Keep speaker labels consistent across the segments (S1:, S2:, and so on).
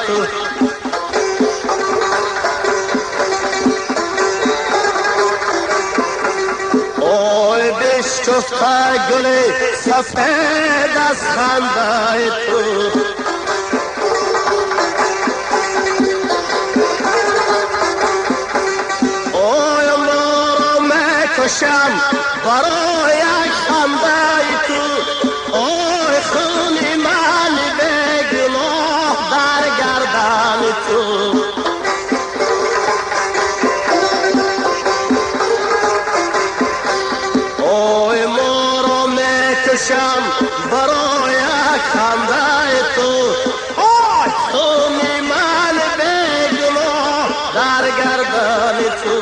S1: تو اوی بشکفته گل سفید از خنده تو اوی ما رو میکشم برای یک خنده تو اوی خونی من بگناه در گردن تو اوی ما رو میکشم برای یک خنده تو اوی خونی من بگناه در گردن تو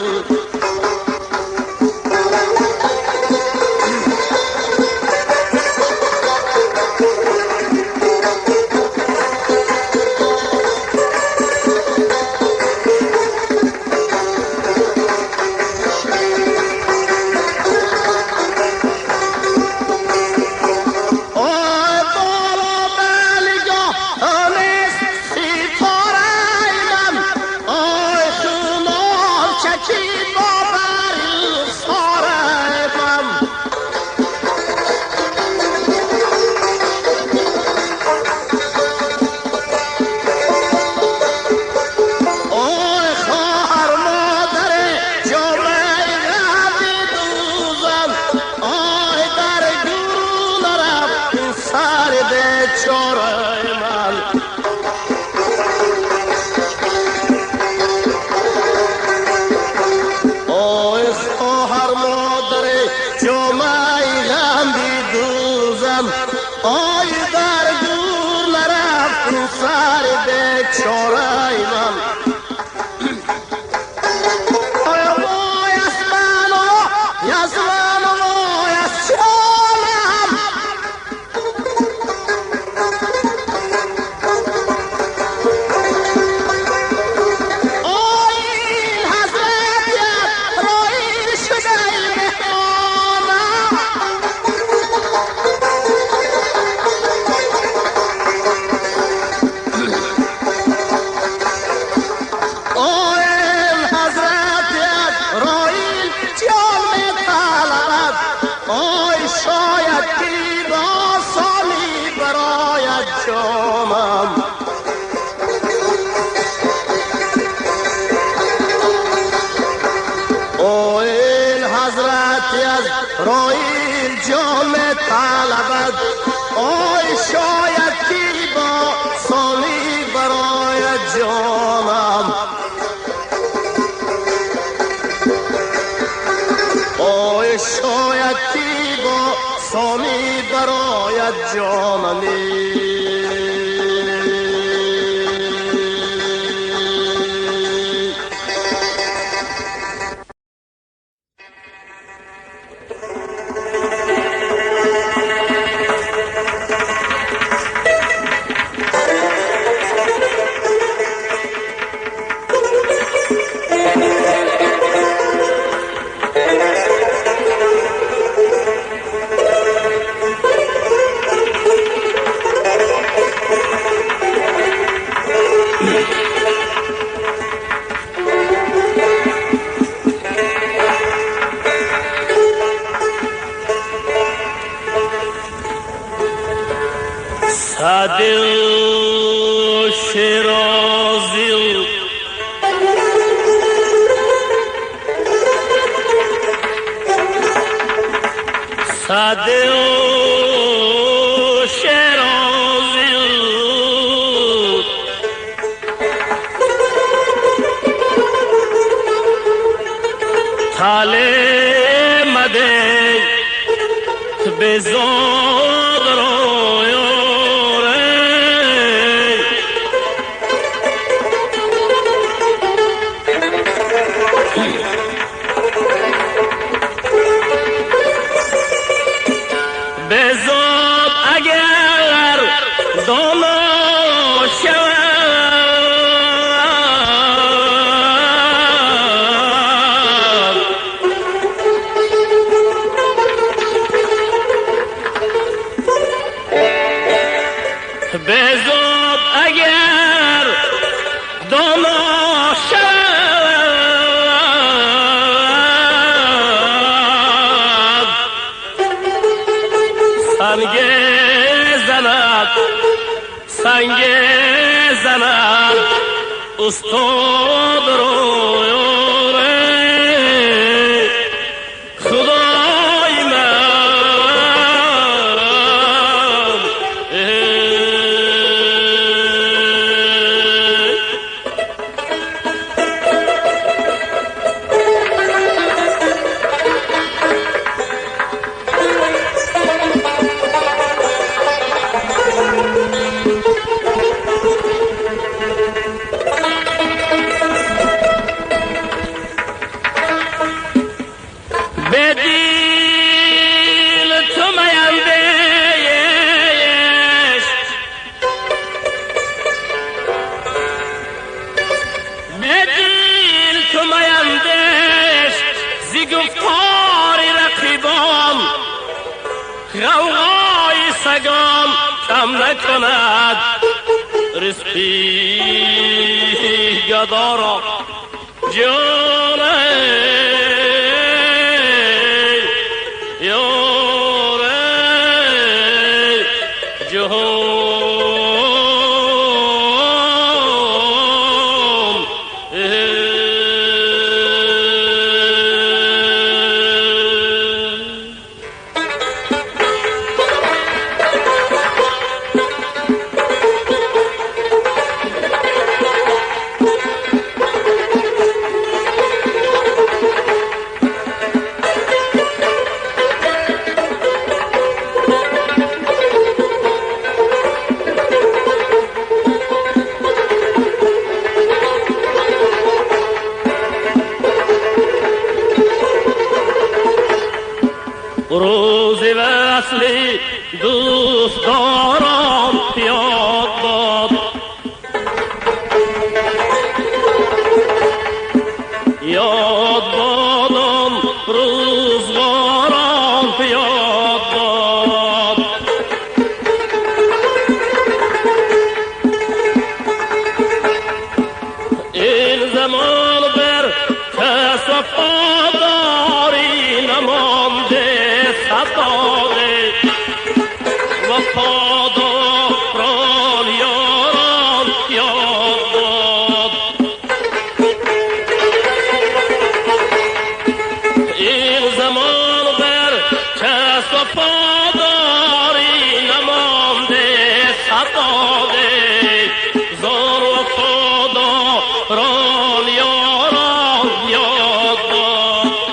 S1: آی در دور نرفت این سر بیچاره من آی وای از من و از من و وای از جانم آی این حضرت رایی شده مهمانم رای جام طلبت آی شاید کی با سالی برای جانم آی شاید کی با سالی برای جانم صادق شیرازی صادق شیرازی تاله مده بزرگ روی بزرگ اگر دانا شود سنگ زند استاد رو یاره خدای من به دیل تو میندهش به دیل تو میندهش زی گفتار رقیبان غوغای سگان کم نکند رزقی گدارا جانه روز وصلی دوست دارم پیاد باد یاد بادم روزگارم پیاد باد این زمان بر کس وفاداری نمانده ستاره وفاداران یاران یاد باد این زمان بر کس وفاداری نمانده ستاره زار وفاداران یاران یاد باد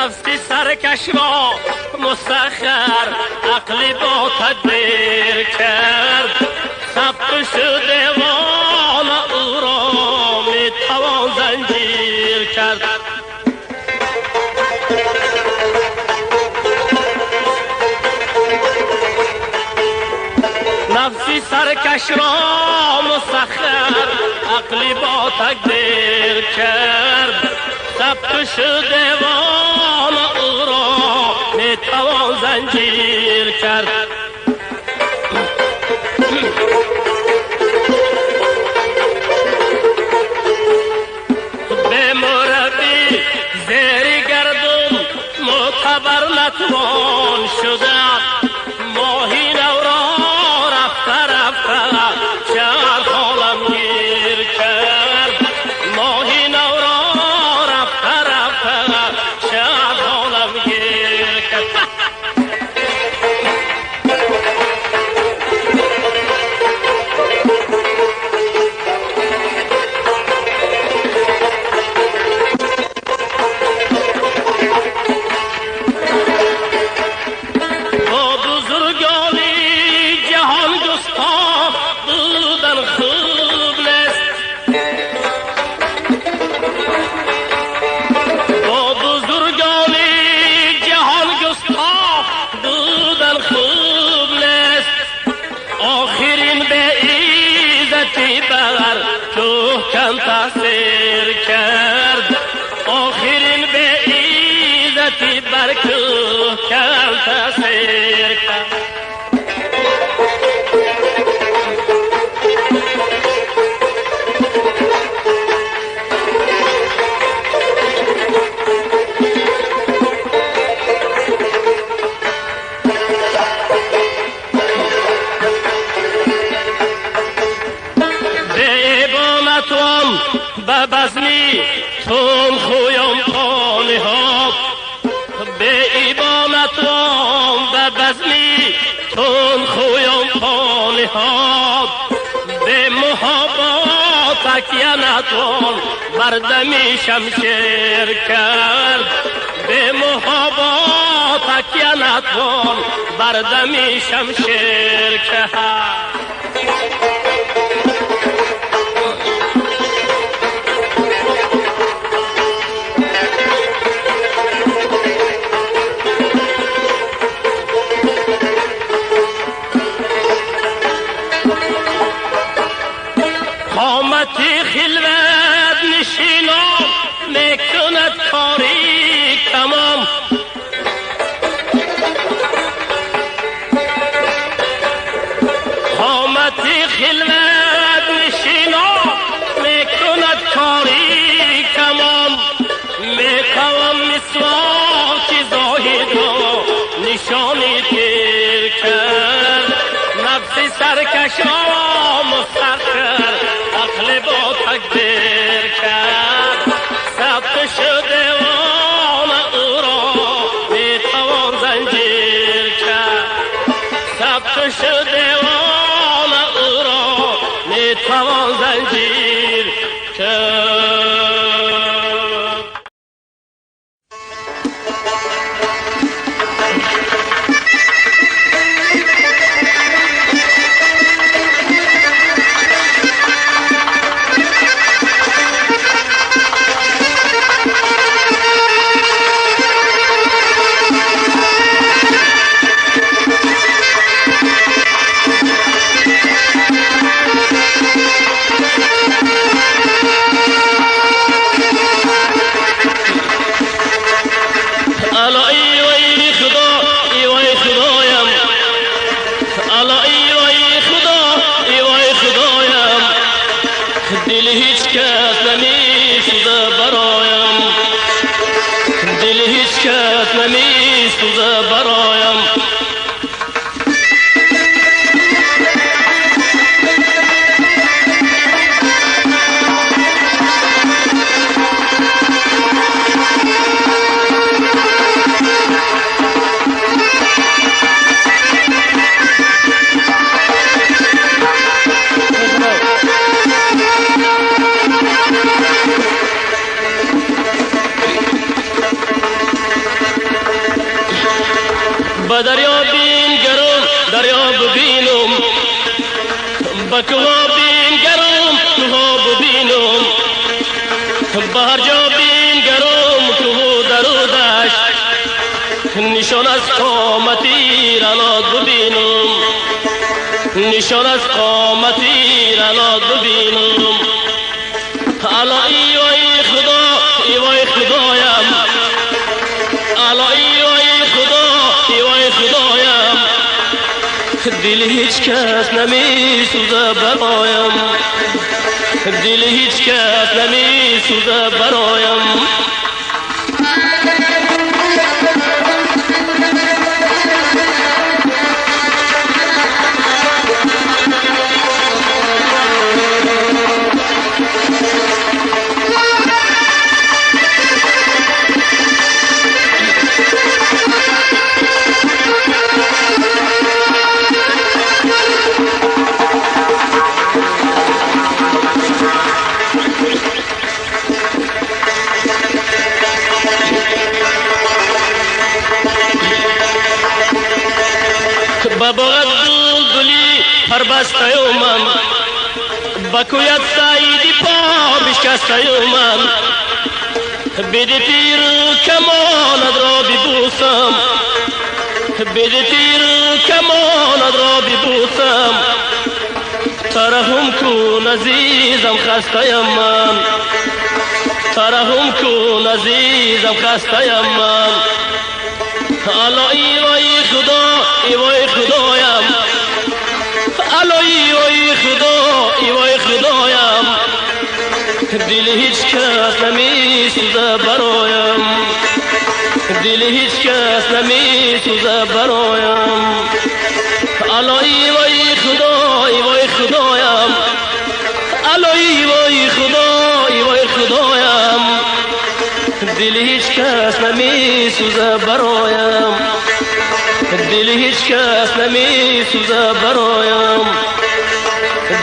S1: نفسی سرکش را مسخر عقلی با تدبیر کرد ثبت شده وان او را میتوان زنجیر کرد نفسی سرکش را مسخر عقلی با تقدیر کرد ثبت شده وان او را میتوان زنجیر کرد به مربی زیر گردون معتبر نتوان شده ماهی نو را رفته رفته شهر خالم گیر کرد ماهی نو را رفته رفته شهر خالم گیر کرد تأثیر کرد آخرین به عزتی بر کوهکن تأثیر کرد به بزمی تون خویم خانه ها به ایبانتوان به بزمی تون خویم خانه ها به محبت تکیه نتوان بردمی شمشیر کرد به محبت تکیه نتوان بردمی شمشیر کرد قامتی خلوت نشینم میکند کاری تمام قامتی خلوت نشینم میکند کاری تمام میخوام مسواک زاهد و نشانی تیر کرد نفسی سرکش را مسخر عقل با تقدیر کرد ثبت شده وان او را میتوان زنجیر کرد ثبت شده وان او را میتوان زنجیر کرد دل هیچ کس نمیسوزه برایم دل هیچ کس نمیسوزه برایم
S2: به دریا بین گرم دریا ببینم، به کوها بین گرم کوها ببینم، به هر جا بین گرم کوه درو دشت، نشان از قامتی رنات ببینم، نشان از قامتی رنات ببینم. الا ای وای خدا ای وای خدایم، الا ای وای خدا ای وای خدایم، دل هیچ کس نمی سوزه برایم، دل هیچ کس نمی سوزه برایم. با بغد بلبلی پر بسته من، با کویت سعیدی پا بشکسته من، بده تیر کمانت را ببوسم، بده تیر کمانت را ببوسم، ترحم کن عزیزم خسته من، ترحم کن عزیزم خسته من. الا ای وای خدا ای وای خدایم، الا ای وای خدا ای وای خدایم، دل هیچ کس نمی سوزه برایم، دل هیچ کس نمی سوزه برایم. الا ای وای خدا ای وای خدایم، الا ای وای خدا ای وای خدایم، دل هیچ کس نمی سوزه برایم، دل هیچ کس نمی سوزه برایم،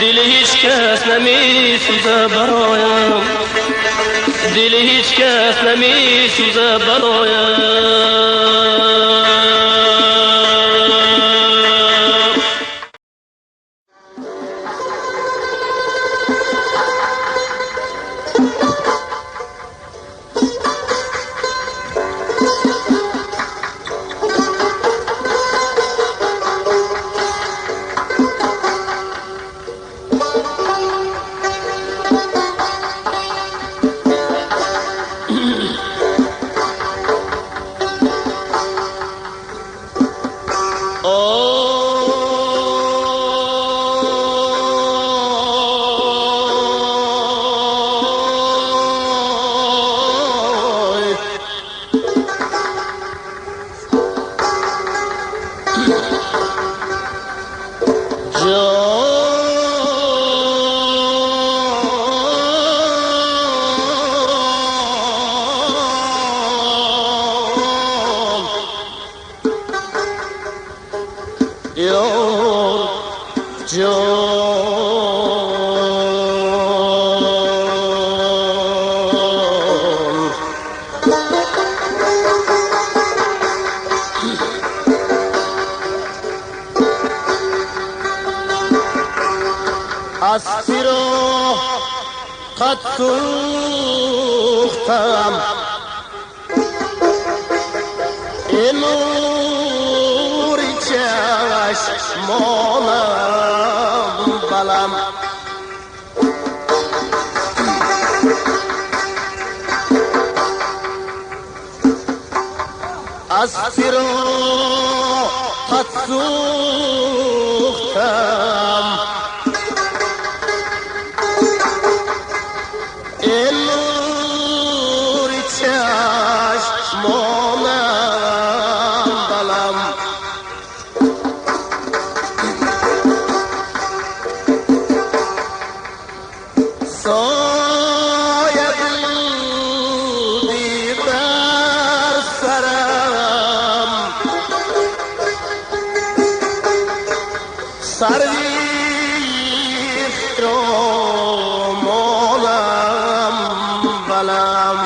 S2: دل هیچ کس نمی سوزه برایم، دل هیچ کس نمی سوزه برایم.
S1: اسبی را قد سوختم، این نوری چشمانم بلم، اسبی را قد سوختم، این نوری چشمانم بلم، سایه بودی بر سرم، سرریخت رو مانم بلم،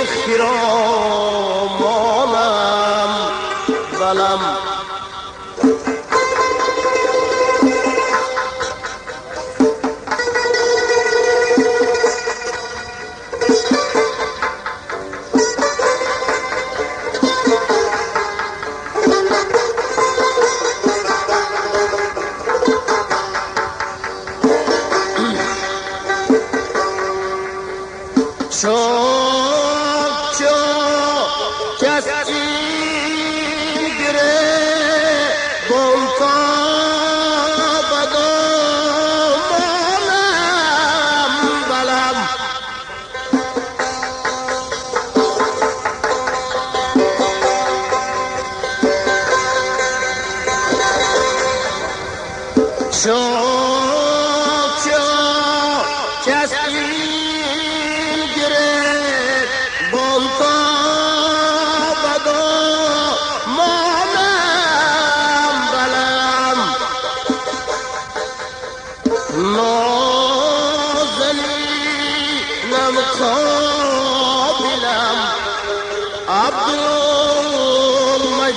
S1: خیرامانم بلم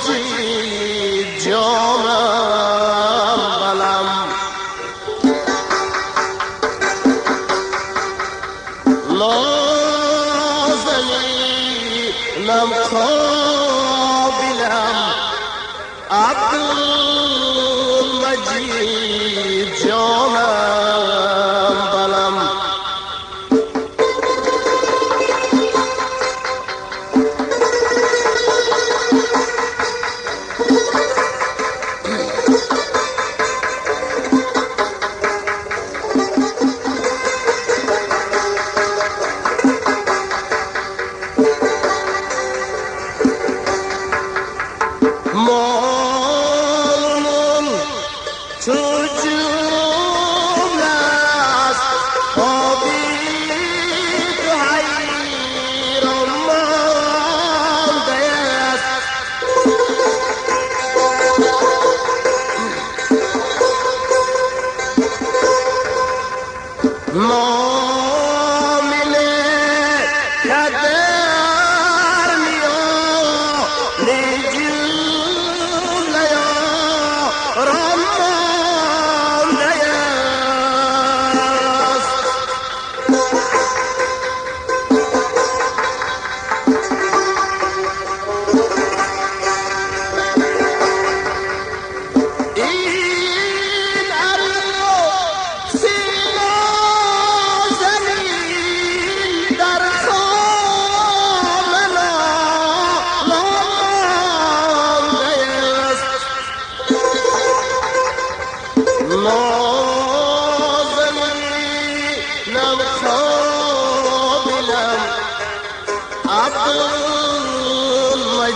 S1: عبدالمجید جانم بلم نازنینم قابلم عبدالمجید جانم بلم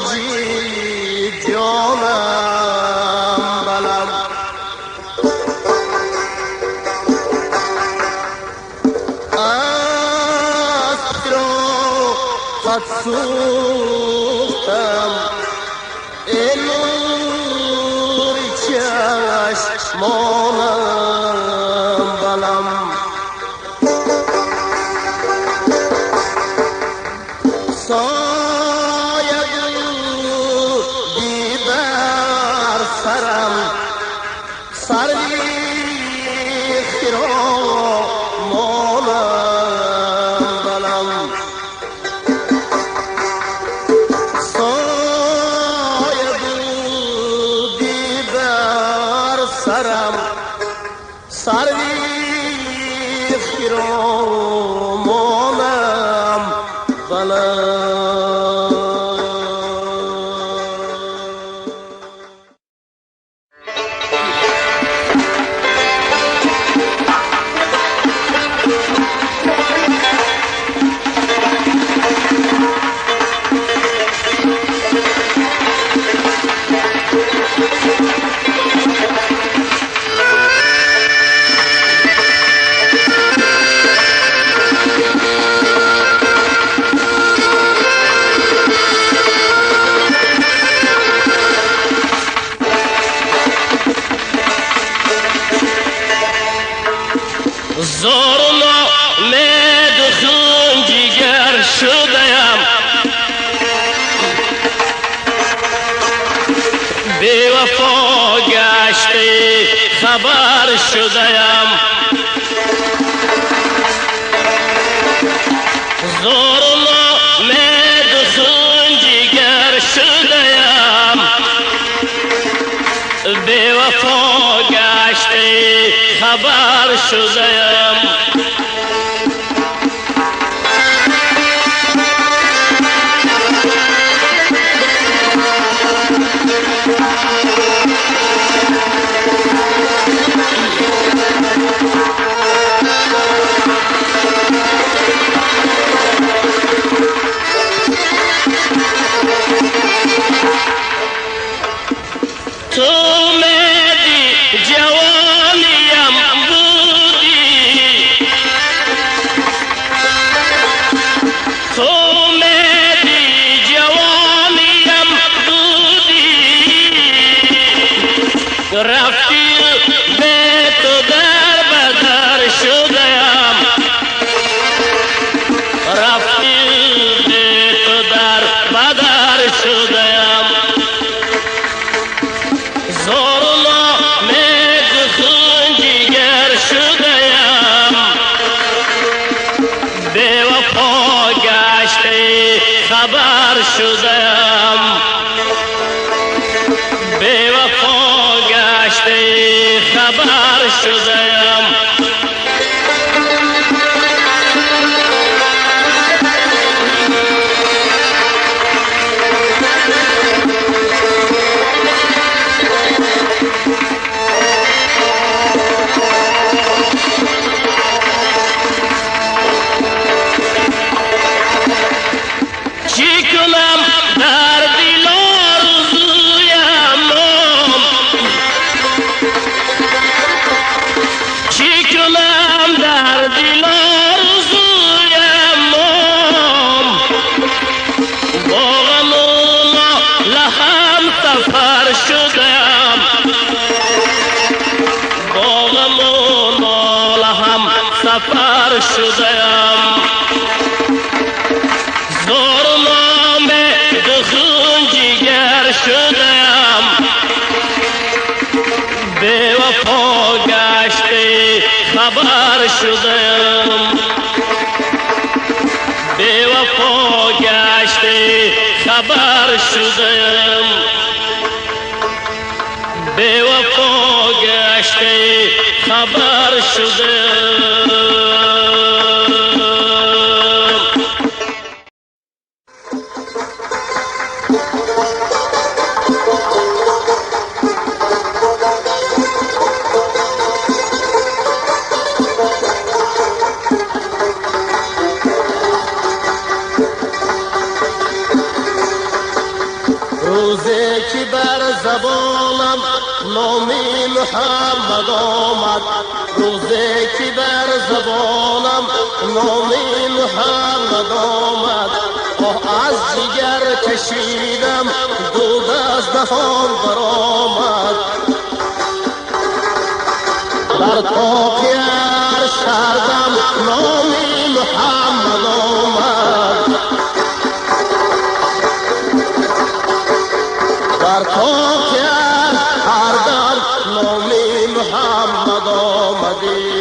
S1: عبدالمجید جانم بلم از فراقت سوختم ای نور چشمانم بلم
S2: خبر شدم، ظلم دخون جگر شدم، به وفا گشته خبر شدم. رفتی به تو در بدر شدم، رفتی به تو در بدر شدم، ظلم دخون جگر شدم، به وفا گشته خبر شدم، به وفا گشته خبر شدم. چی کنم در دل آرزویم، چی کنم در دل آرزویم، با غم و لهم سفر شدم، با غم و لهم سفر شدم، ظلم دخون جگر شدم، به وفا گشته خبر شدم، به وفا گشته خبر شدم، به وفا گشته خبر شدم.
S1: روزی که بر زبانم نام محمد آمد، روزی که بر زبانم نام محمد آمد، از جگر کشیدم دود از دهان برآمد، در طاق ارشدم نام محمد آمد، در طاق ارشدم نام محمد آمدی.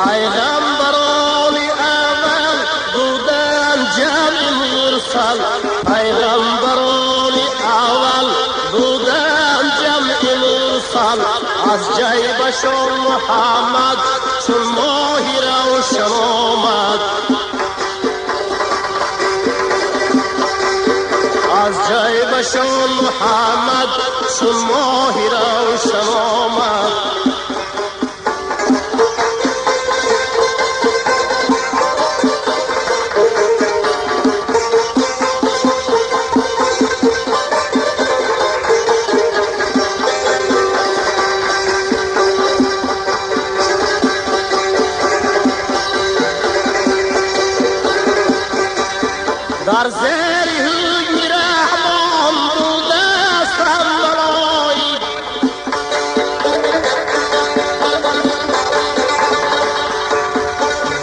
S1: پیغمبران اول بودن جمع مرسل، پیغمبران اول بودن جمع مرسل، از جیبشان محمد چون ماهی روشن آمد، از جیبشان محمد چون ماهی روشن آمد. در زیر حکم رحمان بودن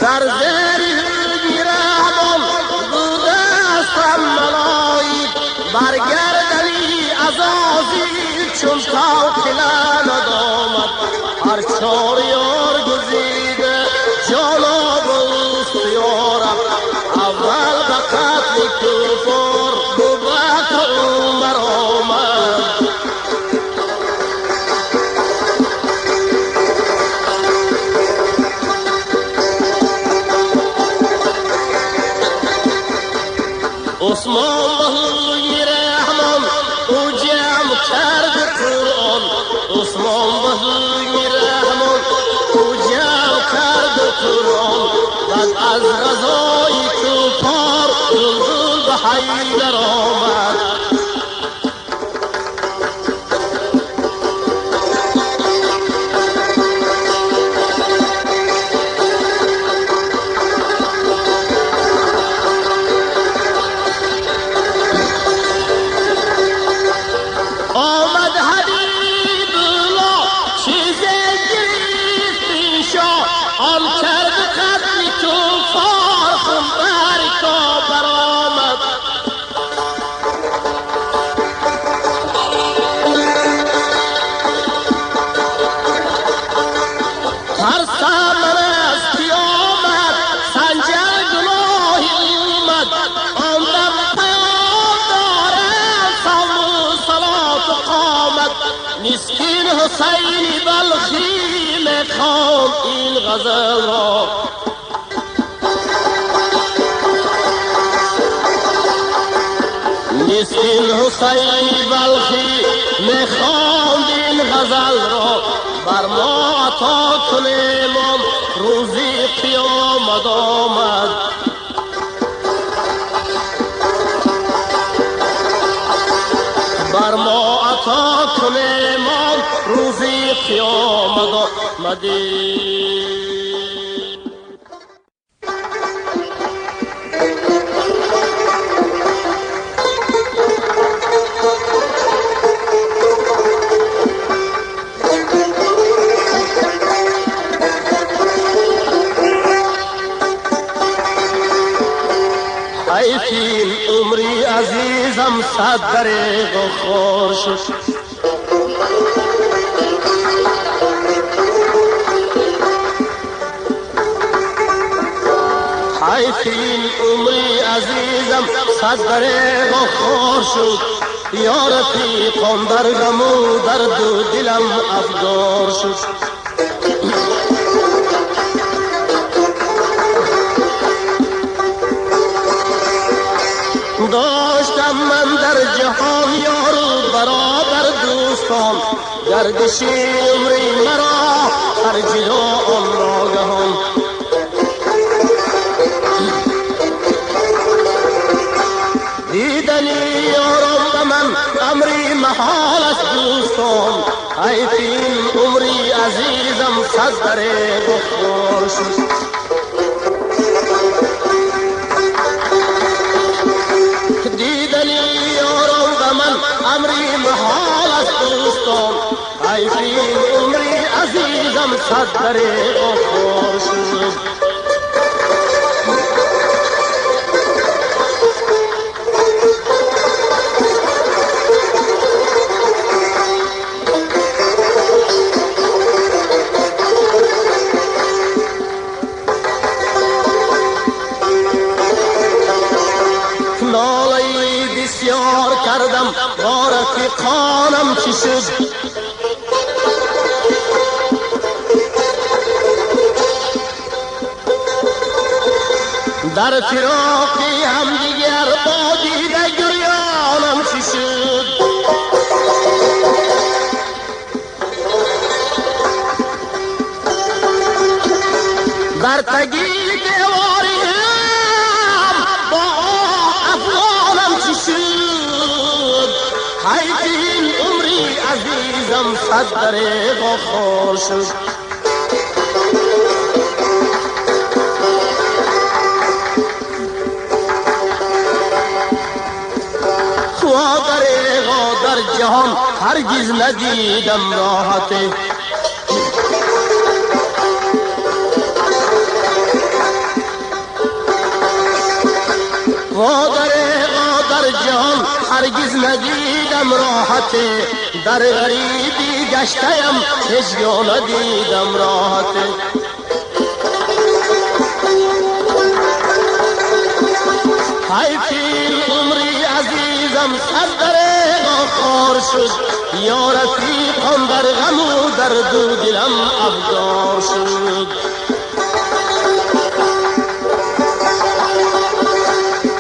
S1: در زیر میرهبان بودستم ملایک برگردنی عزازی چون توکلن آمد هر چار یار گزیده جانا بست یارم اول به قتل کفار بوبکر عمر آمد عثمان بهوی رحمان او جمع کرد قرآن عثمان بهوی رحمان او جمع کرد قرآن بعد از غزای کفار دلدل به حیدر آمد مسکین حسین بلخی میخوان این غزل را مسکین حسین بلخی میخوان این غزل را بر ما عطا کنیم روزی قیامت آمد بر ما عطا کنیم روزی قیامت آمدی حیفین عمری عزیزم صد دریغ و خور شد حیفین عمری عزیزم صد دریغ و خور شد یا رفیقان در غم و درد و دلم افگار شد داشتم من در جهان یار و برادر دوستان گردش عمری مرا هر جدا آن ناگهان دیدنی یارم به من امری محال است دوستان حیفین عمری عزیزم صد دریغ و خور شد امری محال است دوستان حیفین عمری عزیزم صد دریغ و خور شد بسیار کردم با رفیقانم چی شد در فراقی هم دیگر با دیده گریانم چی شد در تگی دیواری هم با افغانم چی شد حیفین عمری عزیزم صد دریغ و خور شد دریغا در جهان هرگز ندیدم راحت در جهان هرگز ندیدم راحته، در غریبی گشتم هیچ جا ندیدم راحته. های پیر عمری عزیزم صد درگاه خار شد، یا رفیقم در غم و درد و دلم افگار شد.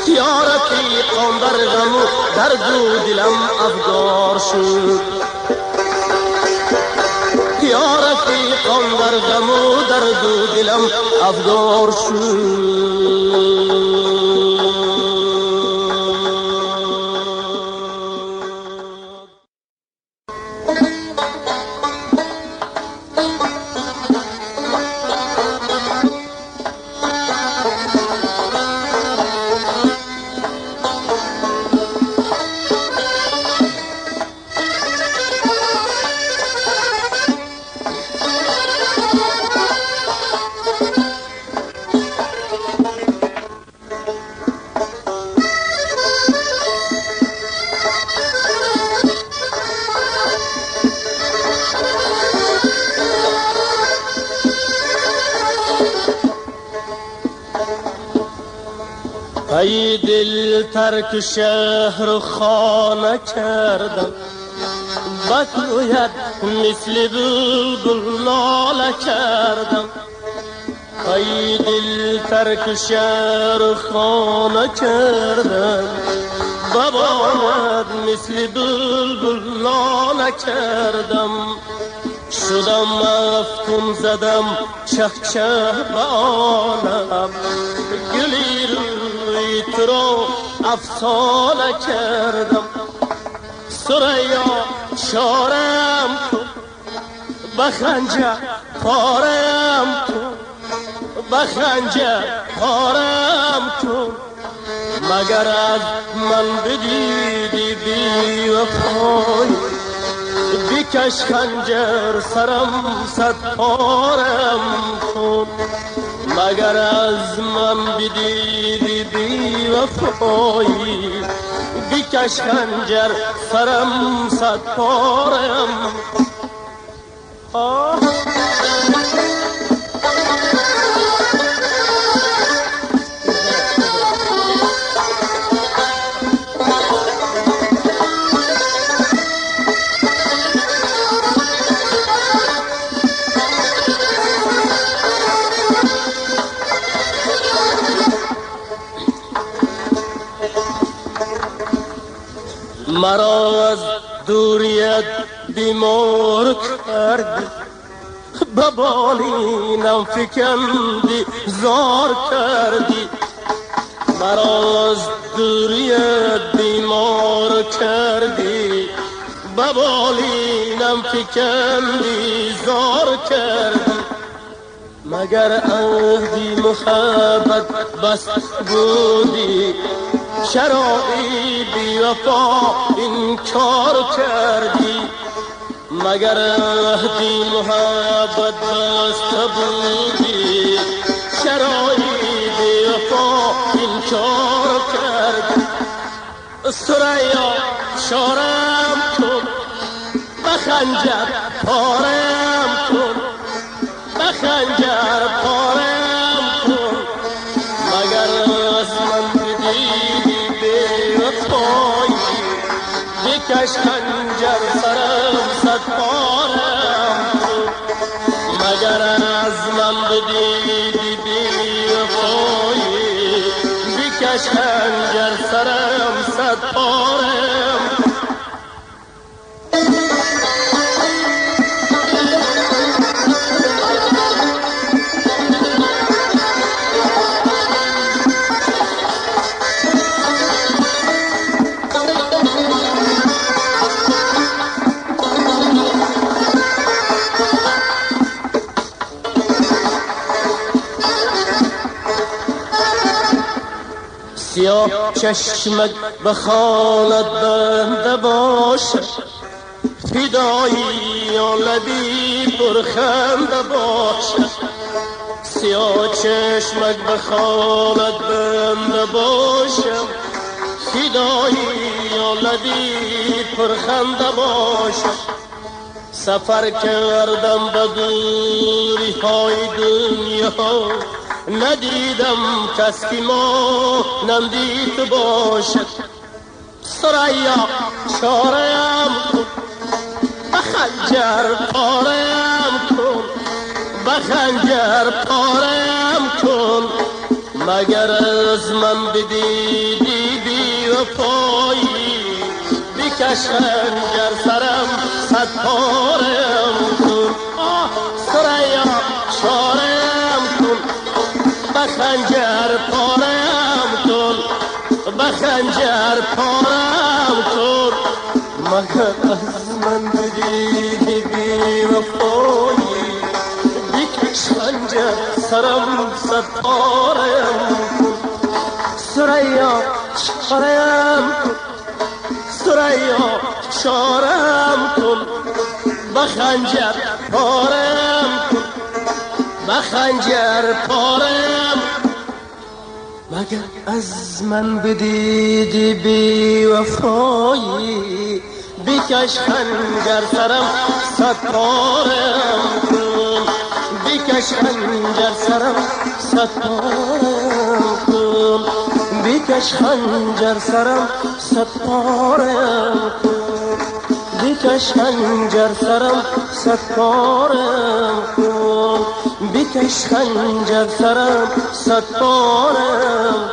S1: یا رفیقم در غم و درد و دلم افگار شد. یا رفیقم در غم و درد و دلم افگار شد. ای دل ترک شهر و خانه کردم، بگوید مثل بلبل ناله کردم. ای دل ترک شهر و خانه کردم، بباید مثل بلبل ناله کردم. شدم مفتون زدم چه چه به عالم، گلی روی تو را افسانه کردم. ثریا شارم کن به خنجر پارم کن، به خنجر پارم کن. مگر از من بدیدی بی وفایی، بکش خنجر سرم صد پارم کن. مگر از من بدیدی بی وفایی، بکش خنجر سرم صد پارم. مرا از دوریت بیمار کردی، به بالینم فکندی زار کردی. مرا از دوریت بیمار کردی، به بالینم فکندی زار کردی. مگر عهدی محبت بس بودی، چرایی بی وفا انکار کردی. مگر عهدی محبت بسته بودی، چرایی بی وفا انکار کردی. ثریا شارم کن به خنجر پارم کن، به خنجر پارم کن. مگر از من بدیدی بی وفایی، بکش خنجر سرم صد پارم کن. مگر از من بدیدی بی وفایی، بکش خنجر سرم صد پارم. سیاه چشمک به خانت بنده باشد، فدایی یا لبی پرخنده باشد. سیاه چشمک بخواند بنده باشم، فدایی یا لبی پرخنده باشم. سفر کردم به دوری های دنیا، ندیدم کس که ما نندید باشد. سریا چارم کن، به خنجر پارم کن، به خنجر پارم کن. مگر از من بدیدی بی وفایی، بکش خنجر سرم صد پارم کن. سریا چارم کن، به خنجر پارم کن، به خنجر پارم کن. مگر از من بدیدی بی وفایی، بکش خنجر سرم صد پارم کن. سریا چارم کن، سریا چارم کن، به خنجر پارم کن، به خنجر پارم. مگر از من بدیدی بی وفایی، بکش خنجر سرم صد پارم کن، بکش خنجر سرم صد پارم کن، بکش خنجر سرم صد پارم کن، بکش خنجر سرم صد پارم کن، بکش خنجر سرم صد پارم